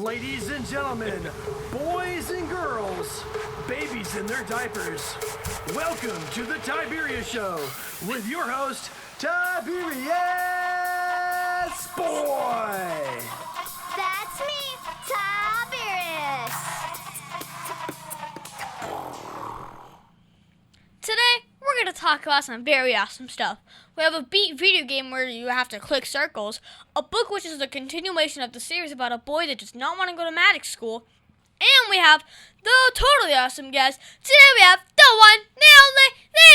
Ladies and gentlemen, boys and girls, babies in their diapers, welcome to the Tiberius Show with your host, Tiberius Boy. That's me, Tiberius. Today, we're going to talk about some very awesome stuff. We have a Beat video game where you have to click circles, a book which is the continuation of the series about a boy that does not want to go to magic school, and we have the totally awesome guest. Today we have the one, the only, the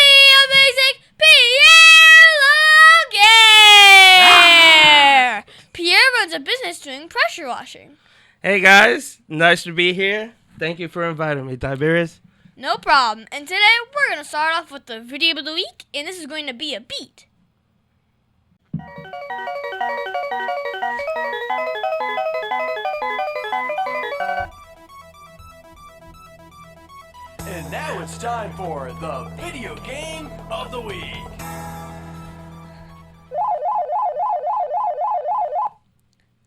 amazing Pierre Laguerre. Pierre runs a business doing pressure washing. Hey guys, nice to be here. Thank you for inviting me, Tiberius. No problem. And today we're going to start off with the video of the week, and this is going to be a beat. And now it's time for the video game of the week.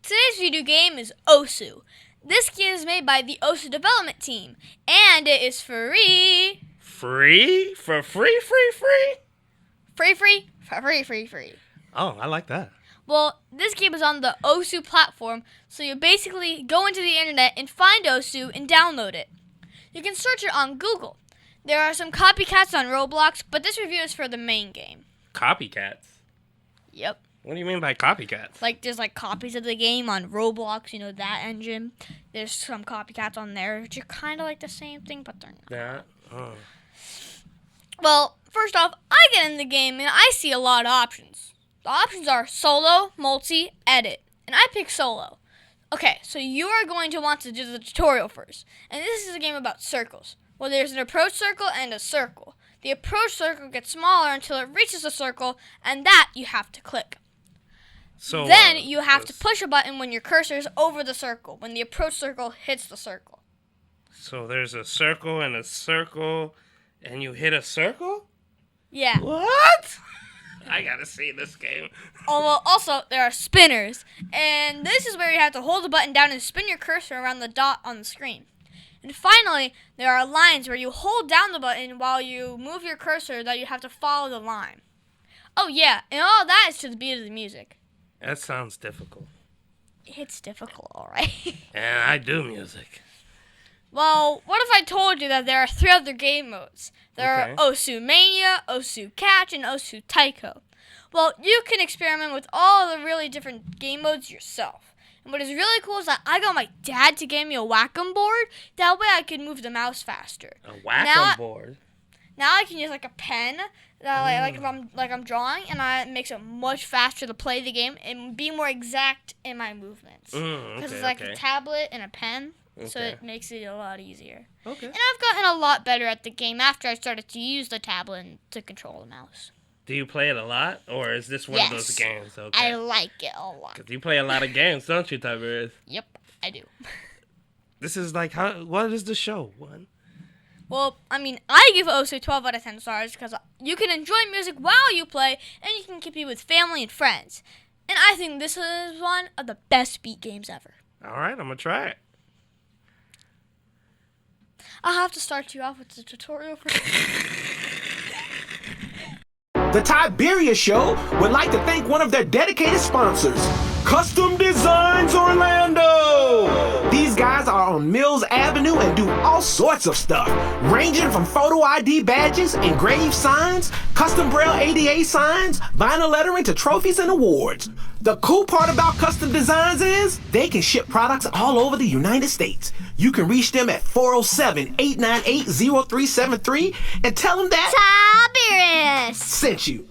Today's video game is Osu. This game is made by the Osu development team, and it is free. Free? For free? Free. Oh, I like that. Well, this game is on the Osu platform, so you basically go into the internet and find Osu and download it. You can search it on Google. There are some copycats on Roblox, but this review is for the main game. Copycats? Yep. What do you mean by copycats? Like, there's like copies of the game on Roblox, you know, that engine. There's some copycats on there, which are kind of like the same thing, but they're not. Yeah. Oh. Well, first off, I get in the game and I see a lot of options. The options are solo, multi, edit, and I pick solo. Okay, so you are going to want to do the tutorial first, and this is a game about circles. Well, there's an approach circle and a circle. The approach circle gets smaller until it reaches a circle, and that you have to click. So Then you have to push a button when your cursor is over the circle, when the approach circle hits the circle. So there's a circle, and you hit a circle? Yeah. What? I gotta see this game. Oh, well, also, there are spinners, and this is where you have to hold the button down and spin your cursor around the dot on the screen. And finally, there are lines where you hold down the button while you move your cursor that you have to follow the line. Oh, yeah, and all that is to the beat of the music. That sounds difficult. It's difficult, all right. And I do music. Well, what if I told you that there are 3 other game modes? There are Osu Mania, Osu Catch, and Osu Taiko. Well, you can experiment with all the really different game modes yourself. And what is really cool is that I got my dad to give me a Wacom board. That way I can move the mouse faster. A Wacom board? Now I can use like a pen, like if I'm drawing, and it makes it much faster to play the game and be more exact in my movements. Because it's like a tablet and a pen. So it makes it a lot easier. Okay. And I've gotten a lot better at the game after I started to use the tablet to control the mouse. Do you play it a lot, or is this one of those games? Okay. I like it a lot. 'Cause you play a lot of games, don't you, Tiberius? Yep, I do. This is like, what is the show? One? Well, I mean, I give Osu 12 out of 10 stars because you can enjoy music while you play, and you can compete with family and friends. And I think this is one of the best beat games ever. All right, I'm going to try it. I'll have to start you off with the tutorial first. The Tiberius Show would like to thank one of their dedicated sponsors, Custom Designs Orlando. These guys are on Mills Avenue and do all sorts of stuff, ranging from photo ID badges, engraved signs, custom braille ADA signs, vinyl lettering to trophies and awards. The cool part about Custom Designs is they can ship products all over the United States. You can reach them at 407-898-0373 and tell them that Tiberius sent you.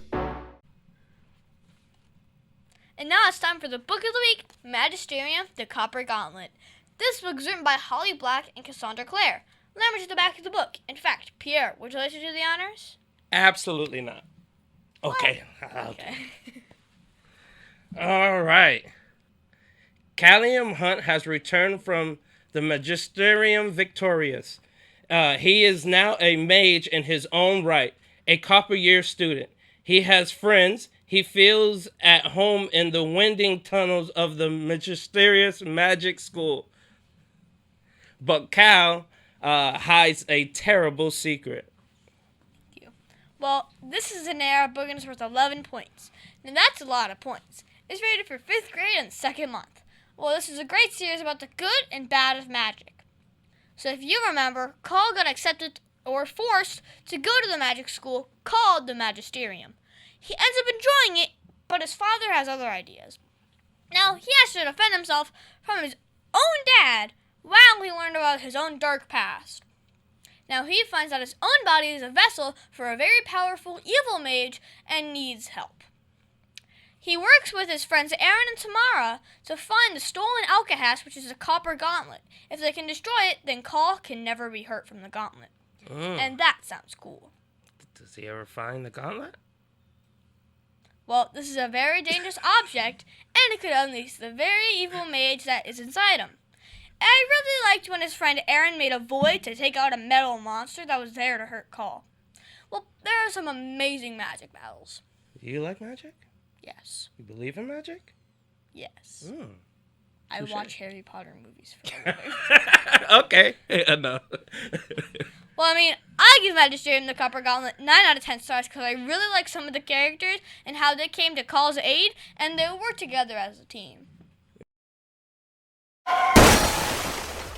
And now it's time for the book of the week, Magisterium, the Copper Gauntlet. This book is written by Holly Black and Cassandra Clare. Let me to the back of the book. In fact, Pierre, would you like to do the honors? Absolutely not. Okay. Okay. All right. Callium Hunt has returned from the Magisterium Victorious. He is now a mage in his own right, a copper year student. He has friends. He feels at home in the winding tunnels of the Magisterius Magic School. but Cal hides a terrible secret. Thank you. Well, this is an era book and it's worth 11 points. Now that's a lot of points. It's rated for 5th grade and 2nd month. Well, this is a great series about the good and bad of magic. So if you remember, Carl got accepted or forced to go to the magic school called the Magisterium. He ends up enjoying it, but his father has other ideas. Now, he has to defend himself from his own dad while he learned about his own dark past. Now, he finds that his own body is a vessel for a very powerful evil mage and needs help. He works with his friends Aaron and Tamara to find the stolen alcahast, which is a copper gauntlet. If they can destroy it, then Carl can never be hurt from the gauntlet. And that sounds cool. Does he ever find the gauntlet? Well, this is a very dangerous object, and it could unleash the very evil mage that is inside him. I really liked when his friend Aaron made a void to take out a metal monster that was there to hurt Carl. Well, there are some amazing magic battles. Do you like magic? Yes. You believe in magic? Yes. I Touché. watch Harry Potter movies for a living. Okay. No. Well, I mean, I give Magisterium the Copper Gauntlet 9 out of 10 stars because I really like some of the characters and how they came to Carl's aid, and they work together as a team.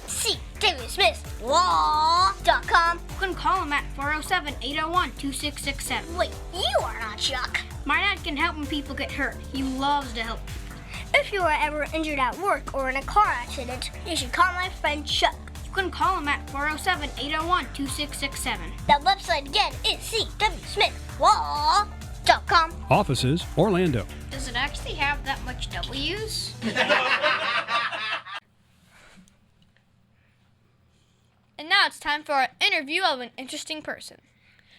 See Tiberius Smith Law.com. You can call him at 407-801-2667. Wait, you are not Chuck. My dad can help when people get hurt. He loves to help. If you are ever injured at work or in a car accident, you should call my friend Chuck. You can call him at 407-801-2667. That website again is cwsmithlaw.com. Offices, Orlando. Does it actually have that much W's? And now it's time for our interview of an interesting person.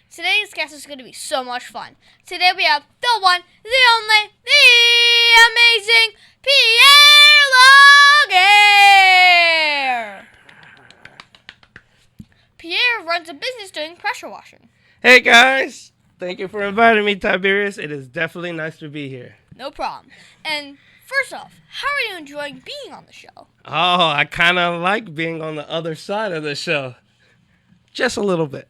Today's guest is going to be so much fun. Today we have the one, the only, the amazing Pierre Laguerre. Pierre runs a business doing pressure washing. Hey guys, thank you for inviting me, Tiberius. It is definitely nice to be here. No problem. And first off, how are you enjoying being on the show? Oh, I kind of like being on the other side of the show. Just a little bit.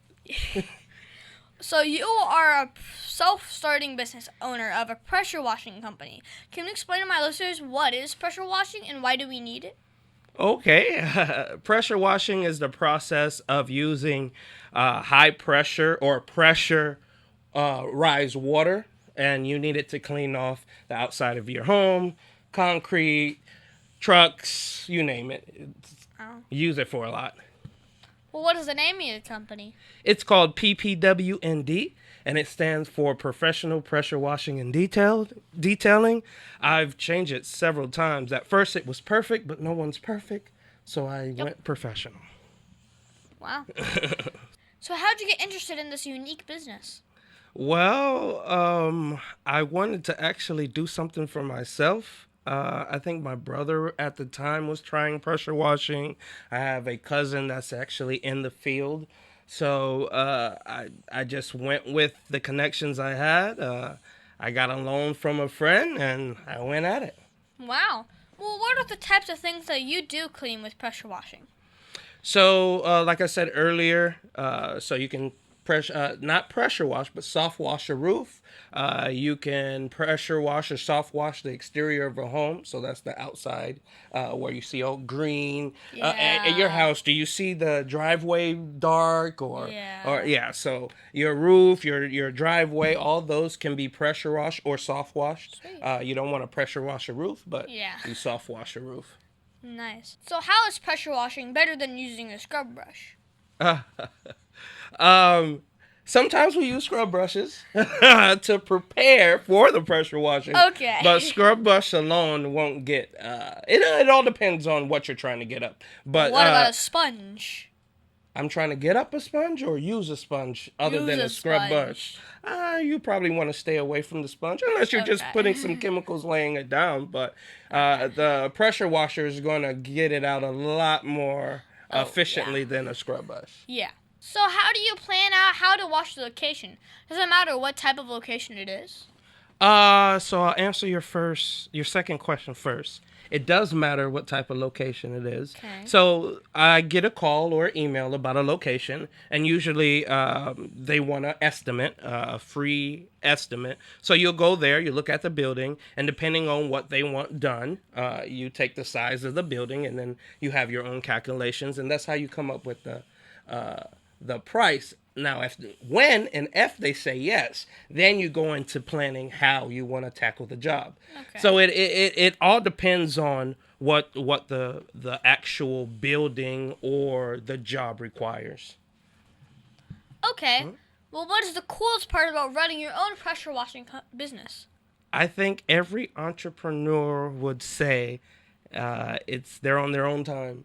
So you are a self-starting business owner of a pressure washing company. Can you explain to my listeners what is pressure washing and why do we need it? Okay. Pressure washing is the process of using high pressure or pressure rise water, and you need it to clean off the outside of your home, concrete, trucks, you name it. Use it for a lot. Well, what is the name of your company? It's called PPWND, and it stands for Professional Pressure Washing and Detailing. I've changed it several times. At first, it was perfect, but no one's perfect, so I went professional. Wow. So how'd you get interested in this unique business? Well, I wanted to actually do something for myself. I think my brother at the time was trying pressure washing. I have a cousin that's actually in the field. So I just went with the connections I had. I got a loan from a friend, and I went at it. Wow. Well, what are the types of things that you do clean with pressure washing? So, like I said earlier, so you can not pressure wash, but soft wash a roof. You can pressure wash or soft wash the exterior of a home. So that's the outside where you see all green. At your house, do you see the driveway dark or so your roof, your driveway, all those can be pressure washed or soft washed. You don't want to pressure wash a roof, but you soft wash a roof. Nice. So how is pressure washing better than using a scrub brush? Sometimes we use scrub brushes to prepare for the pressure washing. Okay. But scrub brush alone won't get. It all depends on what you're trying to get up. But what about a sponge? I'm trying to get up a sponge or use a sponge other than a scrub brush. You probably want to stay away from the sponge unless you're just putting some chemicals laying it down. But the pressure washer is going to get it out a lot more efficiently than a scrub brush. Yeah. So how do you plan out how to wash the location? Does it matter what type of location it is? So I'll answer your second question first. it does matter what type of location it is. Okay. So I get a call or email about a location, and usually they want an estimate, a free estimate. So you'll go there, you look at the building, and depending on what they want done, you take the size of the building, and then you have your own calculations, and that's how you come up with the price. Now, when and if they say yes, then you go into planning how you want to tackle the job. Okay. So it all depends on what the actual building or the job requires. Okay. Well, what is the coolest part about running your own pressure washing business? I think every entrepreneur would say they're on their own time.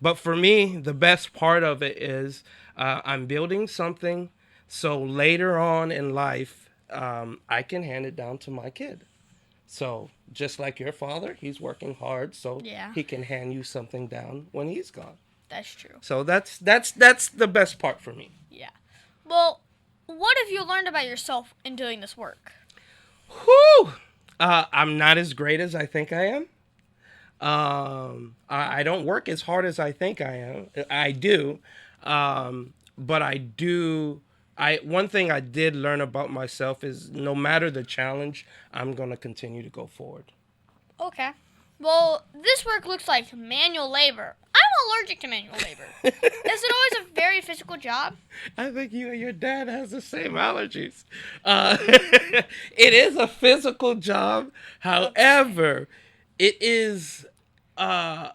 But for me, the best part of it is I'm building something so later on in life, I can hand it down to my kid. So just like your father, he's working hard so he can hand you something down when he's gone. That's true. So that's the best part for me. Yeah. Well, what have you learned about yourself in doing this work? Whew! I'm not as great as I think I am. I don't work as hard as I think I am. I do. But I do. One thing I did learn about myself is no matter the challenge, I'm going to continue to go forward. Okay. Well, this work looks like manual labor. I'm allergic to manual labor. Is it always a very physical job? I think you and your dad has the same allergies. It is a physical job. However, it is a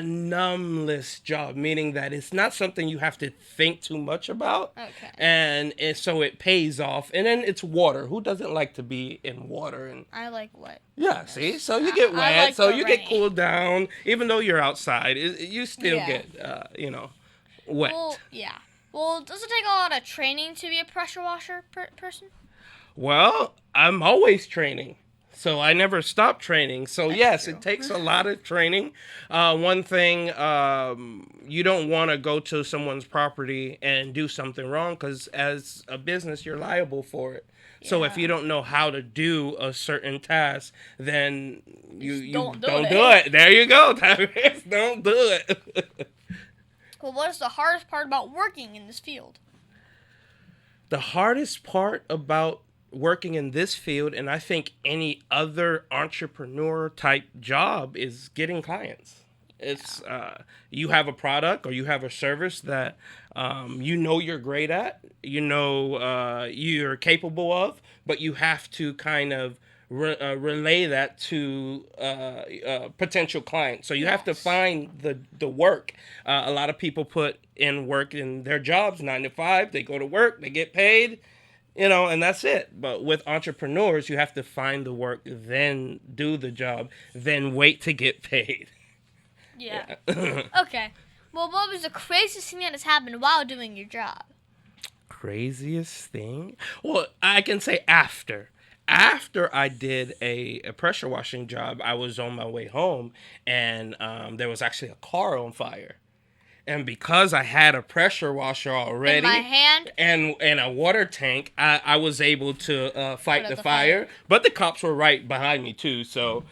numbness job, meaning that it's not something you have to think too much about. Okay. And so it pays off. And then it's water. Who doesn't like to be in water? And I like wet. yeah, see? So you get wet, like so the you rain. get cooled down. Even though you're outside, you still get, wet. Well, yeah. Well, does it take a lot of training to be a pressure washer person? Well, I'm always training. So I never stop training. So yes, true. it takes a lot of training. One thing, you don't want to go to someone's property and do something wrong because as a business, you're liable for it. Yeah. So if you don't know how to do a certain task, then you don't do it. There you go, Tiberius. Don't do it. Well, what is the hardest part about working in this field? The hardest part about working in this field, and I think any other entrepreneur type job, is getting clients. It's you have a product or you have a service that you're great at, you're capable of, but you have to kind of relay that to potential clients. So you have to find the work. A lot of people put in work in their jobs, 9 to 5. They go to work, they get paid, and that's it. But with entrepreneurs, you have to find the work, then do the job, then wait to get paid. Yeah. Okay. Well, what was the craziest thing that has happened while doing your job? Craziest thing? Well, I can say after. After I did a pressure washing job, I was on my way home, and there was actually a car on fire. And because I had a pressure washer already in my hand and a water tank, I was able to fight the fire. But the cops were right behind me too, so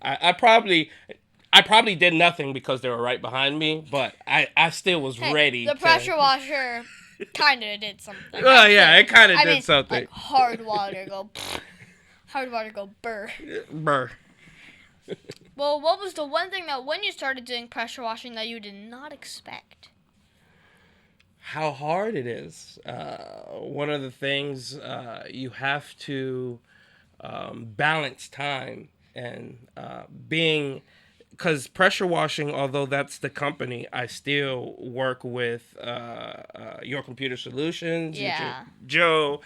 I probably did nothing because they were right behind me. But I still was ready. The pressure washer kind of did something. Oh yeah, it kind of did something. Like hard water go burr. Burr. Well, what was the one thing that when you started doing pressure washing that you did not expect? How hard it is. One of the things you have to balance time and being... Because pressure washing, although that's the company, I still work with Your Computer Solutions, Joe.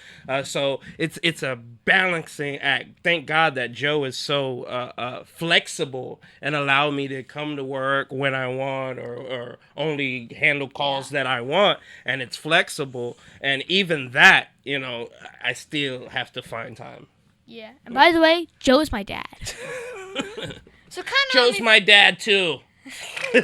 So it's a balancing act. Thank God that Joe is so flexible and allow me to come to work when I want or only handle calls that I want. And it's flexible. And even that, I still have to find time. Yeah. And by the way, Joe is my dad. So Joe's my dad too. So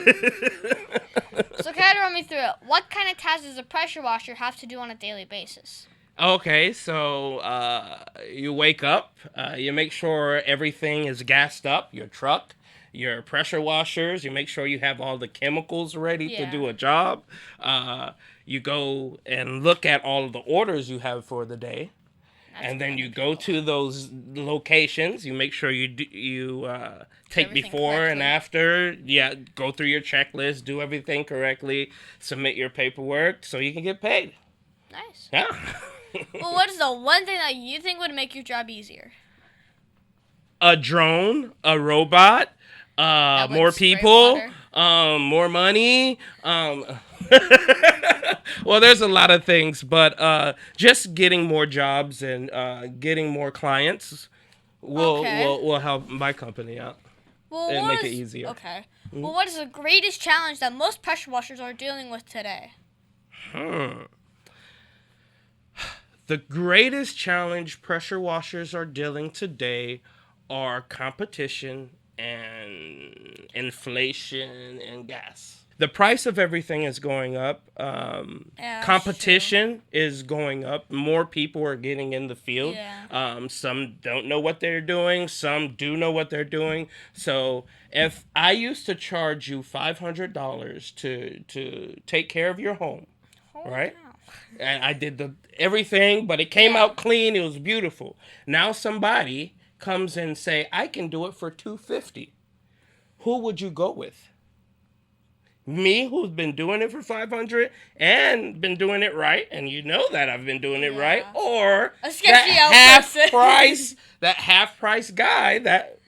kind of run me through it. What kind of tasks does a pressure washer have to do on a daily basis? Okay, so you wake up, you make sure everything is gassed up, your truck, your pressure washers, you make sure you have all the chemicals ready to Yeah. do a job. You go and look at all of the orders you have for the day. And then you go to those locations. You make sure you take everything before and correctly. after. Yeah, go through your checklist, do everything correctly, submit your paperwork so you can get paid. Nice. Yeah. Well, what is the one thing that you think would make your job easier? A drone, a robot, would more spray people, water. more money. Well, there's a lot of things, but just getting more jobs and getting more clients Okay. will help my company out. Well, and what make it is- easier. Okay. Well, what is the greatest challenge that most pressure washers are dealing with today? The greatest challenge pressure washers are dealing today are competition and inflation and gas. The price of everything is going up. that's Competition is going up. More people are getting in the field. Yeah. Some don't know what they're doing. Some do know what they're doing. So if I used to charge you $500 to take care of your home, right? And I did everything, but it came out clean. It was beautiful. Now somebody comes and say, I can do it for $250. Who would you go with? Me, who's been doing it for $500 and been doing it right, and you know that I've been doing it right, or A sketchy that old half person. price, that half price guy that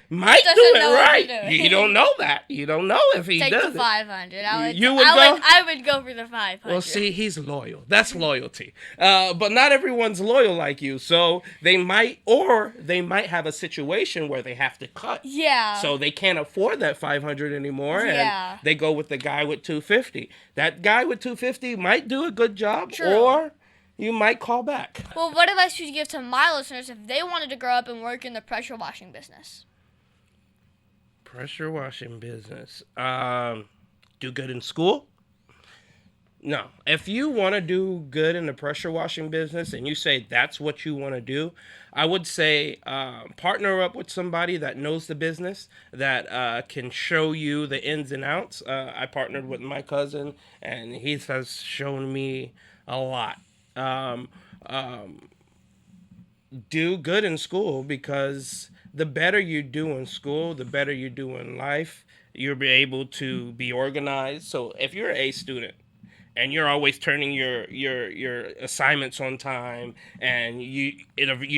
might do Doesn't it know what right. to do. You don't know that. You don't know if he Take does the it. 500. I would go for the 500. Well, see, he's loyal. That's loyalty. But not everyone's loyal like you. So they might have a situation where they have to cut. Yeah. So they can't afford that 500 anymore, Yeah. and they go with the guy with 250. That guy with 250 might do a good job, True. or you might call back. Well, what advice would you give to my listeners if they wanted to grow up and work in the pressure washing business? Pressure washing business. Do good in school? No. If you want to do good in the pressure washing business and you say that's what you want to do, I would say partner up with somebody that knows the business, that can show you the ins and outs. I partnered with my cousin, and he has shown me a lot. Do good in school, because the better you do in school, the better you do in life. You'll be able to be organized. So if you're an A student and you're always turning your assignments on time, and you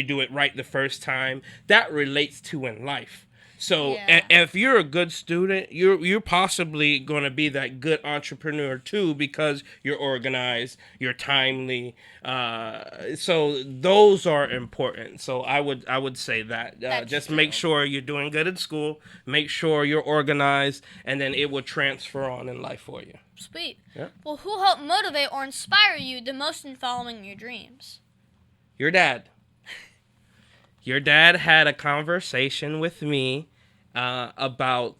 do it right the first time, that relates to in life. So Yeah. if you're a good student, you're possibly going to be that good entrepreneur too, because you're organized, you're timely. So those are important. So I would say that That's just true. make sure you're doing good in school, make sure you're organized, and then it will transfer on in life for you. Sweet. Yeah. Well, who helped motivate or inspire you the most in following your dreams? Your dad. Your dad had a conversation with me about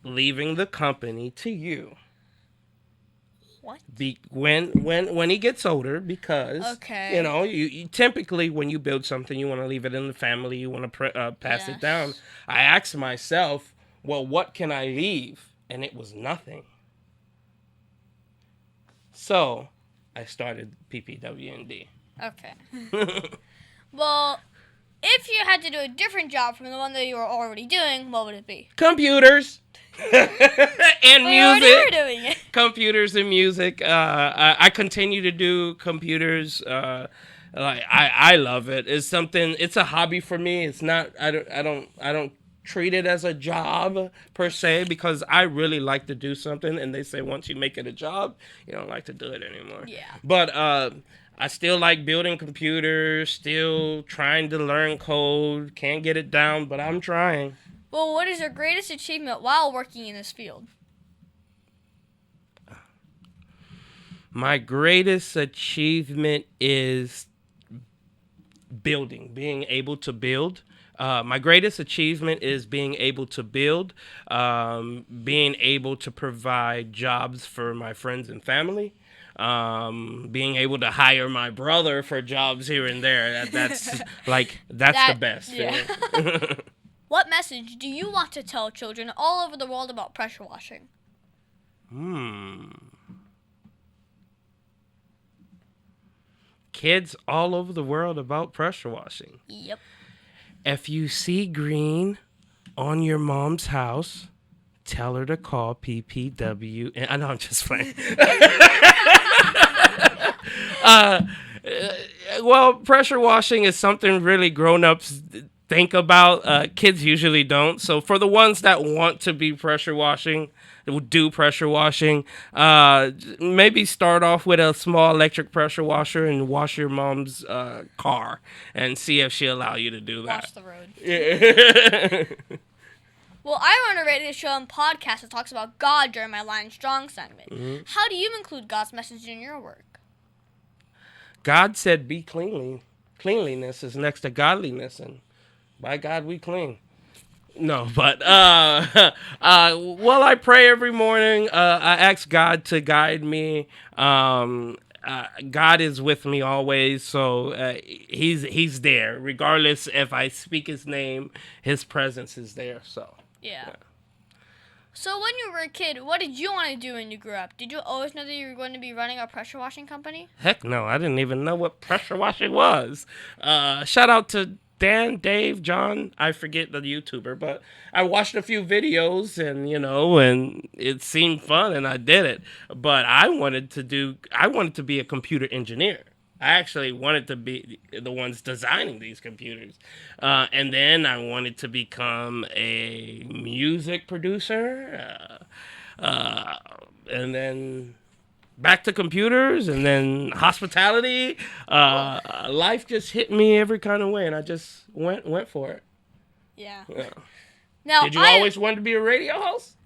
leaving the company to you. What? When he gets older, because Okay. you typically, when you build something, you want to leave it in the family, you want to pass it Yes. down. I asked myself, well, what can I leave? And it was nothing. So I started PPWND. Okay. Well, if you had to do a different job from the one that you were already doing, what would it be? Computers and We already music. were doing it. Computers and music. I continue to do computers. I love it. It's a hobby for me. It's not. I don't treat it as a job per se, because I really like to do something, and they say once you make it a job, you don't like to do it anymore. Yeah. But I still like building computers. Still trying to learn code. Can't get it down, but I'm trying. Well, what is your greatest achievement while working in this field? My greatest achievement is building, being able to build. My greatest achievement is being able to build, being able to provide jobs for my friends and family. being able to hire my brother for jobs here and there. That's the best. Yeah. What message do you want to tell children all over the world about pressure washing? Kids all over the world about pressure washing. Yep. If you see green on your mom's house, tell her to call PPWND. I know, I'm just playing. Well, pressure washing is something really grown-ups think about. Kids usually don't. So for the ones that want to be pressure washing, do pressure washing, maybe start off with a small electric pressure washer and wash your mom's car and see if she'll allow you to do that. Wash the road. Yeah. Well, I run a radio show and podcast that talks about God during my Lion Strong segment. Mm-hmm. How do you include God's message in your work? God said, "Be cleanly. Cleanliness is next to godliness, and by God we clean." No, but well, I pray every morning. I ask God to guide me. God is with me always, so He's there, regardless if I speak His name. His presence is there. So yeah. So when you were a kid, what did you want to do when you grew up? Did you always know that you were going to be running a pressure washing company? Heck no, I didn't even know what pressure washing was. Shout out to Dan, Dave, John, I forget the YouTuber, but I watched a few videos and it seemed fun and I did it. But I wanted to be a computer engineer. I actually wanted to be the ones designing these computers. And then I wanted to become a music producer. And then back to computers, and then hospitality. Life just hit me every kind of way, and I just went for it. Yeah. Now, did you always want to be a radio host?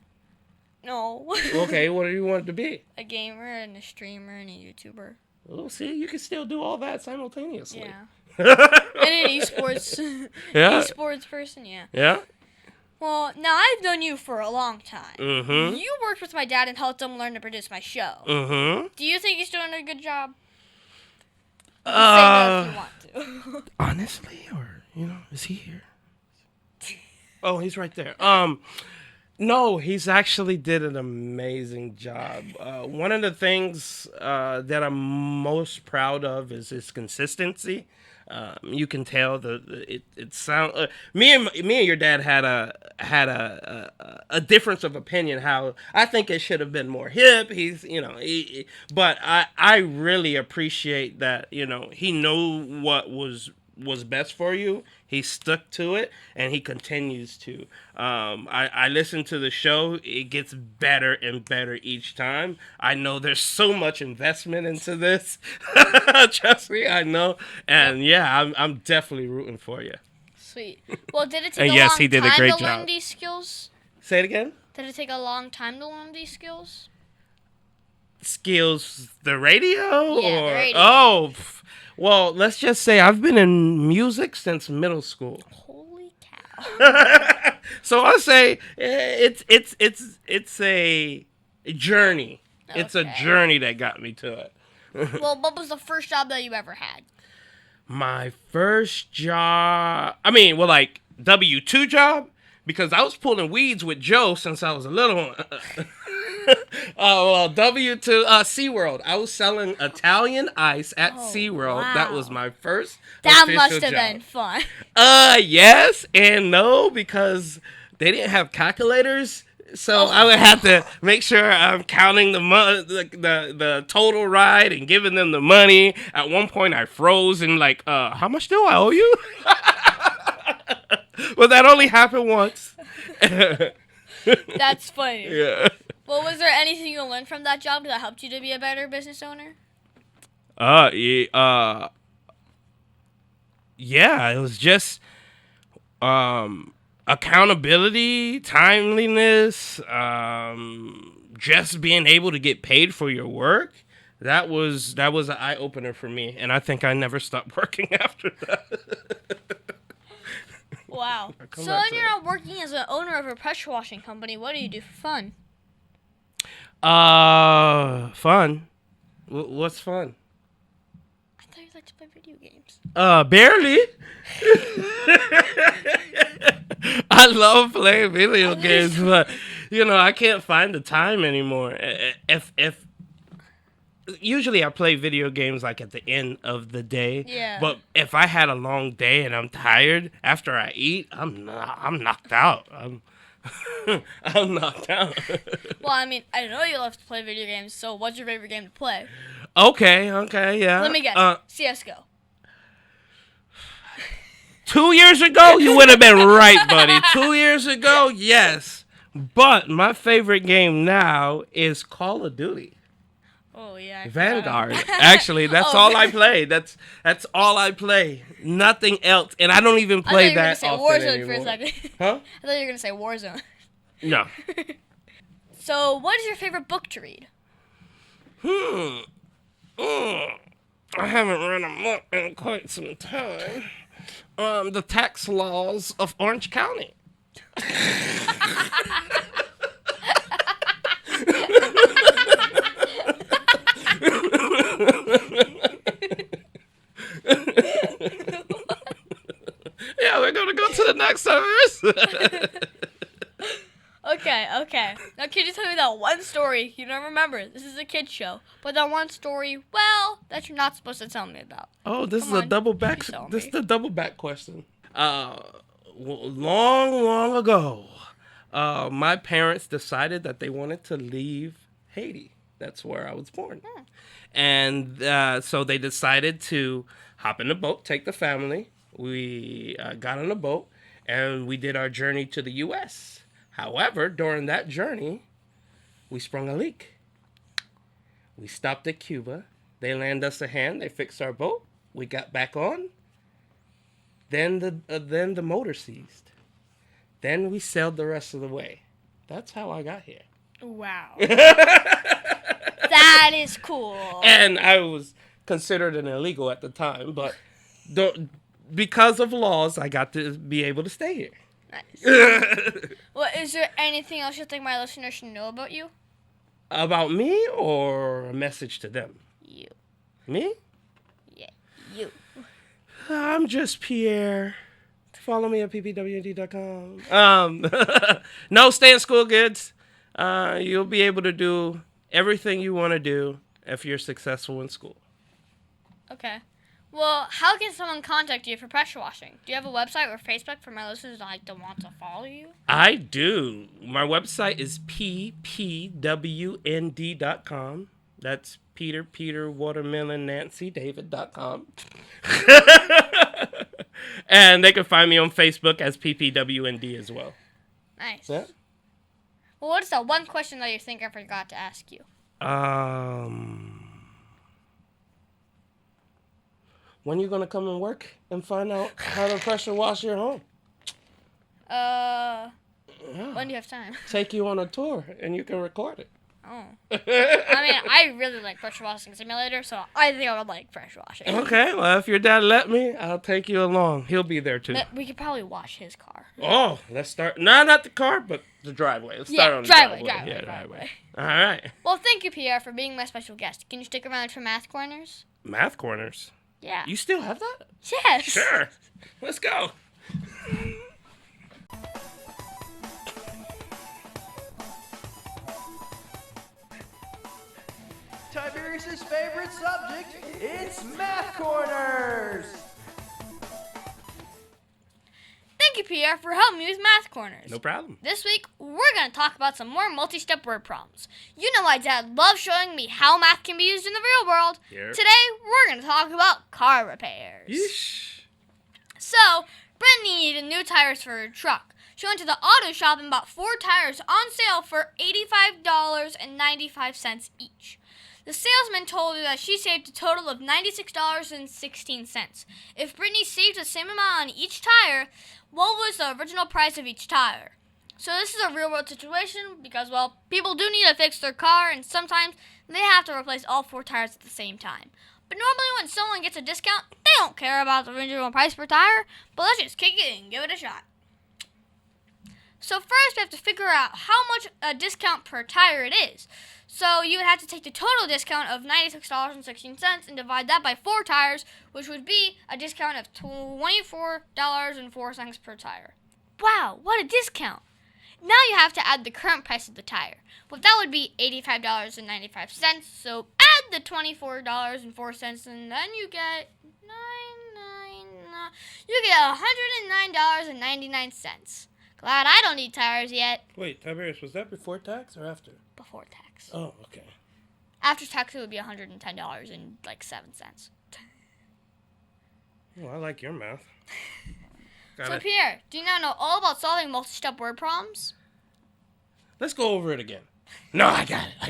No. Okay, what do you want to be? A gamer and a streamer and a YouTuber. Oh, see, you can still do all that simultaneously. Yeah. And an esports, esports person, yeah. Yeah. Well, now I've known you for a long time. Mm-hmm. You worked with my dad and helped him learn to produce my show. Mm-hmm. Do you think he's doing a good job? Say no if you want to. Honestly, or is he here? Oh, he's right there. No, he's actually did an amazing job. One of the things that I'm most proud of is his consistency. You can tell it sound. Me and your dad had a difference of opinion. How I think it should have been more hip. But I really appreciate that. He knew what was best for you. He stuck to it, and he continues to. I listen to the show. It gets better and better each time. I know there's so much investment into this. Trust me, I know. And yeah, I'm definitely rooting for you. Sweet. Well, did it take he did a great time to job. learn these skills? Say it again? Did it take a long time to learn these skills? Skills, the radio? Yeah, the radio. Oh, well, let's just say I've been in music since middle school. Holy cow. So I say it's a journey. Okay. It's a journey that got me to it. Well, what was the first job that you ever had? My first job, W-2 job, because I was pulling weeds with Joe since I was a little one. W-2, SeaWorld. I was selling Italian ice at SeaWorld. Wow. That was my first That official must have job. been fun. Yes and no, because they didn't have calculators. So I would have to make sure I'm counting the total ride and giving them the money. At one point, I froze and how much do I owe you? Well, that only happened once. That's funny. Yeah. Well, was there anything you learned from that job that helped you to be a better business owner? Yeah, it was just accountability, timeliness, just being able to get paid for your work. That was an eye opener for me, and I think I never stopped working after that. Wow. So when you're not working as an owner of a pressure washing company, what do you do for fun? Fun. What's fun? I thought you liked to play video games. Barely. I love playing video games, but I can't find the time anymore. If usually I play video games like at the end of the day. Yeah. But if I had a long day and I'm tired after I eat, I'm knocked out. I'm knocked out. Well, I mean, I know you love to play video games, so what's your favorite game to play? Okay, yeah. Let me guess. CS:GO. 2 years ago, you would have been right, buddy. 2 years ago, yes. But my favorite game now is Call of Duty. Oh yeah. I Vanguard. forgot. Actually, that's all I play. That's all I play. Nothing else, and I don't even play that I thought you were often gonna say Warzone anymore. for a second. Huh? I thought you were gonna say Warzone. No. So, what is your favorite book to read? I haven't read a book in quite some time. The tax laws of Orange County. Yeah, we're gonna go to the next service. Okay. Now, can you tell me that one story you don't remember? This is a kid's show, but that one story, well, that you're not supposed to tell me about. Oh, this Come is a on, double back. please tell This me. is the double back question. Long ago, my parents decided that they wanted to leave Haiti. That's where I was born, and so they decided to hop in the boat, take the family. We got on a boat, and we did our journey to the U.S. However, during that journey, we sprung a leak. We stopped at Cuba. They lent us a hand. They fixed our boat. We got back on. Then the motor seized. Then we sailed the rest of the way. That's how I got here. Wow. That is cool. And I was considered an illegal at the time, but because of laws, I got to be able to stay here. Nice. Well, is there anything else you think my listeners should know about you? About me or a message to them? You. Me? Yeah, you. I'm just Pierre. Follow me at ppwnd.com. No, stay in school, kids. You'll be able to do everything you want to do if you're successful in school. Okay. Well, how can someone contact you for pressure washing? Do you have a website or Facebook for my listeners that want to follow you? I do. My website is ppwnd.com. That's Peter, Watermelon, Nancy, David.com. And they can find me on Facebook as PPWND as well. Nice. Yeah. Well, what is that one question that you think I forgot to ask you? When you gonna come and work and find out how to pressure wash your home? When do you have time? Take you on a tour and you can record it. Oh. I mean, I really like pressure washing simulator, so I think I would like pressure washing. Okay, well, if your dad let me, I'll take you along. He'll be there too. We could probably wash his car. Oh, let's start. No, not the car, but the driveway. Let's start on the driveway. Yeah, driveway. All right. Well, thank you, Pierre, for being my special guest. Can you stick around for Math Corners? Math corners. Yeah. You still have that? Yes. Sure. Let's go. Tiberius' favorite subject, it's Math Corners! Thank you, Pierre, for helping me with Math Corners. No problem. This week, we're going to talk about some more multi-step word problems. You know my dad loves showing me how math can be used in the real world. Yep. Today, we're going to talk about car repairs. Yeesh. So, Brittany needed new tires for her truck. She went to the auto shop and bought 4 tires on sale for $85.95 each. The salesman told her that she saved a total of $96.16. If Brittany saved the same amount on each tire, what was the original price of each tire? So this is a real-world situation because, well, people do need to fix their car, and sometimes they have to replace all 4 tires at the same time. But normally when someone gets a discount, they don't care about the original price per tire, but let's just kick it and give it a shot. So first we have to figure out how much a discount per tire it is. So you would have to take the total discount of $96.16 and divide that by 4 tires, which would be a discount of $24.04 per tire. Wow, what a discount! Now you have to add the current price of the tire. Well, that would be $85.95. So add the $24.04 and then you get $109.99. Glad I don't need tires yet. Wait, Tiberius, was that before tax or after? Before tax. Oh, okay. After tax, it would be $110.07. Well, I like your math. So, Pierre, do you now know all about solving multi-step word problems? Let's go over it again. No, I got it. I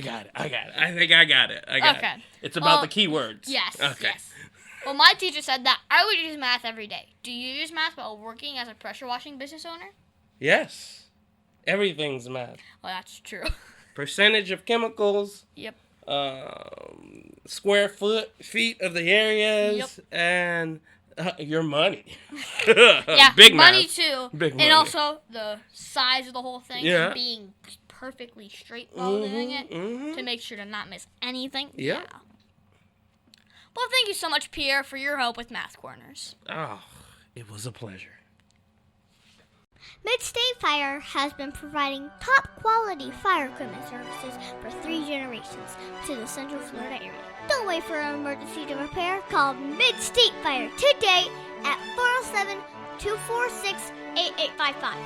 think I got it. Okay. It's about the keywords. Yes. Okay. Yes. Well, my teacher said that I would use math every day. Do you use math while working as a pressure washing business owner? Yes. Everything's math. Well, that's true. Percentage of chemicals. Yep. Square feet of the areas. Yep. And your money. Yeah, Big money math. too. Big money. And also the size of the whole thing. Yeah. And being perfectly straight while doing it. To make sure to not miss anything. Yeah. Well, thank you so much, Pierre, for your help with Math Corners. Oh, it was a pleasure. Mid-State Fire has been providing top-quality fire equipment services for 3 generations to the Central Florida area. Don't wait for an emergency to repair. Call Mid-State Fire today at 407-246-8855.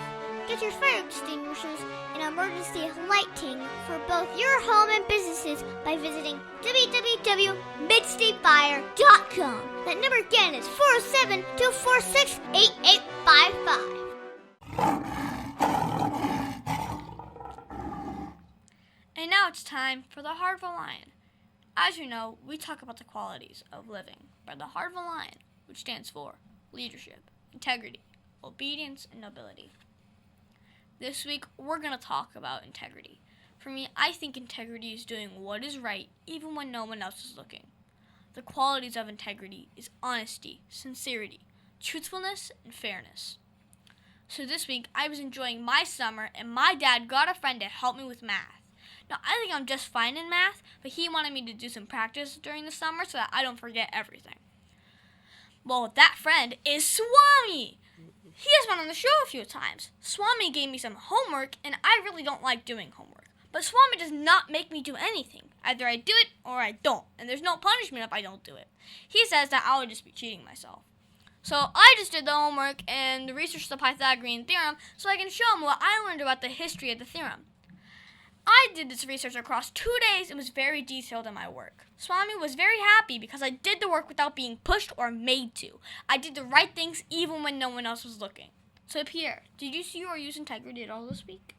Get your fire extinguishers and emergency lighting for both your home and businesses by visiting www.midstatefire.com. That number again is 407-246-8855. And now it's time for the Heart of a Lion. As you know, we talk about the qualities of living by the Heart of a Lion, which stands for leadership, integrity, obedience, and nobility. This week, we're going to talk about integrity. For me, I think integrity is doing what is right even when no one else is looking. The qualities of integrity is honesty, sincerity, truthfulness, and fairness. So this week, I was enjoying my summer, and my dad got a friend to help me with math. Now, I think I'm just fine in math, but he wanted me to do some practice during the summer so that I don't forget everything. Well, that friend is Swami! He has been on the show a few times. Swami gave me some homework, and I really don't like doing homework. But Swami does not make me do anything. Either I do it or I don't, and there's no punishment if I don't do it. He says that I would just be cheating myself. So I just did the homework and researched the Pythagorean theorem so I can show him what I learned about the history of the theorem. I did this research across 2 days and was very detailed in my work. Swami was very happy because I did the work without being pushed or made to. I did the right things even when no one else was looking. So Pierre, did you see or use integrity at all this week?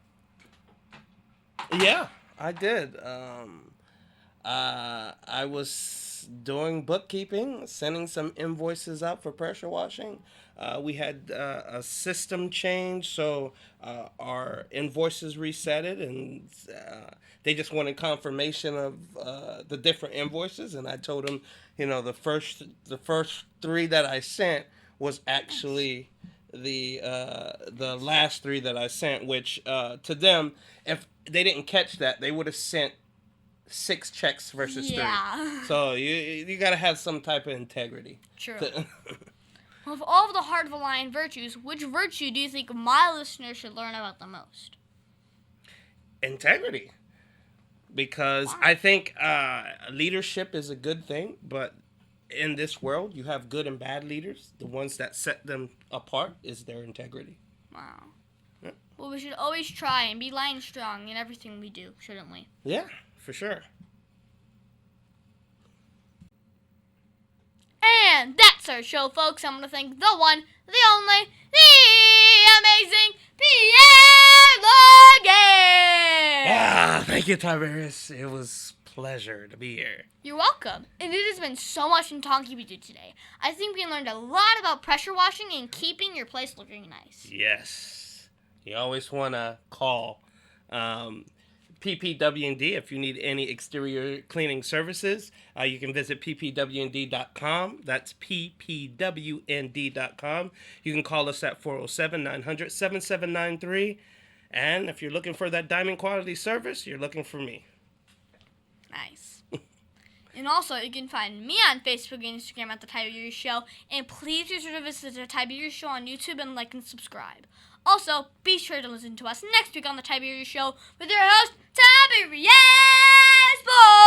Yeah, I did. I was doing bookkeeping, sending some invoices out for pressure washing. We had a system change, so our invoices resetted, and they just wanted confirmation of the different invoices. And I told them, the first 3 that I sent was actually the last 3 that I sent, which to them, if they didn't catch that, they would have sent 6 checks versus 3. So you got to have some type of integrity. True. Well, of all of the Heart of a Lion virtues, which virtue do you think my listeners should learn about the most? Integrity. Because I think leadership is a good thing, but in this world, you have good and bad leaders. The ones that set them apart is their integrity. Wow. Yeah. Well, we should always try and be lion strong in everything we do, shouldn't we? Yeah, for sure. And that's our show, folks. I'm going to thank the one, the only, the amazing Pierre Laguerre! Thank you, Tiberius. It was a pleasure to be here. You're welcome. And it has been so much fun talking with you today. I think we learned a lot about pressure washing and keeping your place looking nice. Yes. You always want to call PPWND if you need any exterior cleaning services. You can visit ppwnd.com. That's ppwnd.com. You can call us at 407-900-7793. And if you're looking for that diamond quality service, you're looking for me. Nice. And also, you can find me on Facebook and Instagram at The Tiberius Show. And please be sure to visit The Tiberius Show on YouTube and like and subscribe. Also, be sure to listen to us next week on The Tiberius Show with your host, Tiberius Boy!